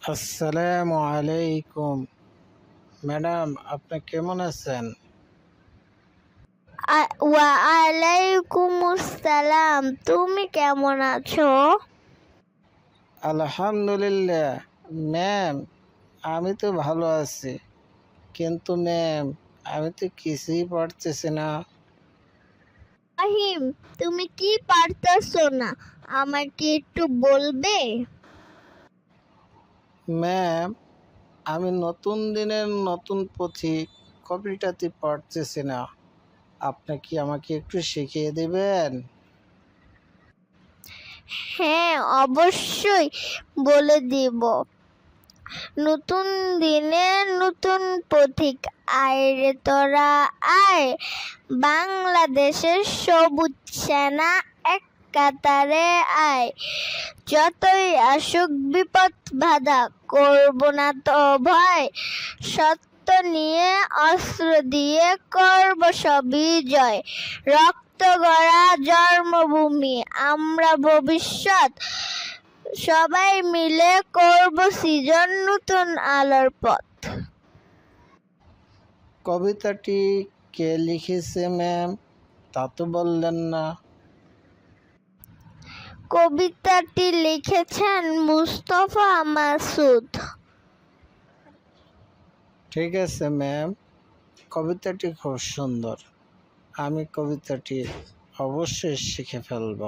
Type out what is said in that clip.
আসসালামু আলাইকুম। ম্যাডাম, আপনি কেমন আছেন? ওয়ালাইকুম আসসালাম। তুমি কেমন আছো? আলহামদুলিল্লাহ। ম্যাম, আমি তো ভালো আছি, কিন্তু ম্যাম আমি তো কিছুই পারতেছি না। আহিম, তুমি কি পারতেছো না আমাকে একটু বলবে? ম্যাম, আমি নতুন দিনের নতুন পুঁথি কবিতাটি পারতেছি না। আপনি কি আমাকে একটু শিখিয়ে দিবেন? হ্যাঁ, অবশ্যই বলে দিব। নতুন দিনে নতুন পথিক, আয় রে তোরা আয়। বাংলাদেশের সবুজ সেনা এক কাতারে আয়। যতই আসুক বিপদ বাধা, করব না তো ভয়। সত্য নিয়ে অস্ত্র দিয়ে করব সবই জয়। রক্ত গড়া জন্মভূমি, আমরা ভবিষ্যৎ। সবাই মিলে করব সৃজন নতুন আলোর পথ। কবিতাটি কে লিখেছে ম্যাম, তা তো বললেন না। কবিতাটি লিখেছেন মুস্তফা মাসুদ। ঠিক আছে ম্যাম, কবিতাটি খুব সুন্দর। আমি কবিতাটি অবশ্যই শিখে ফেলব।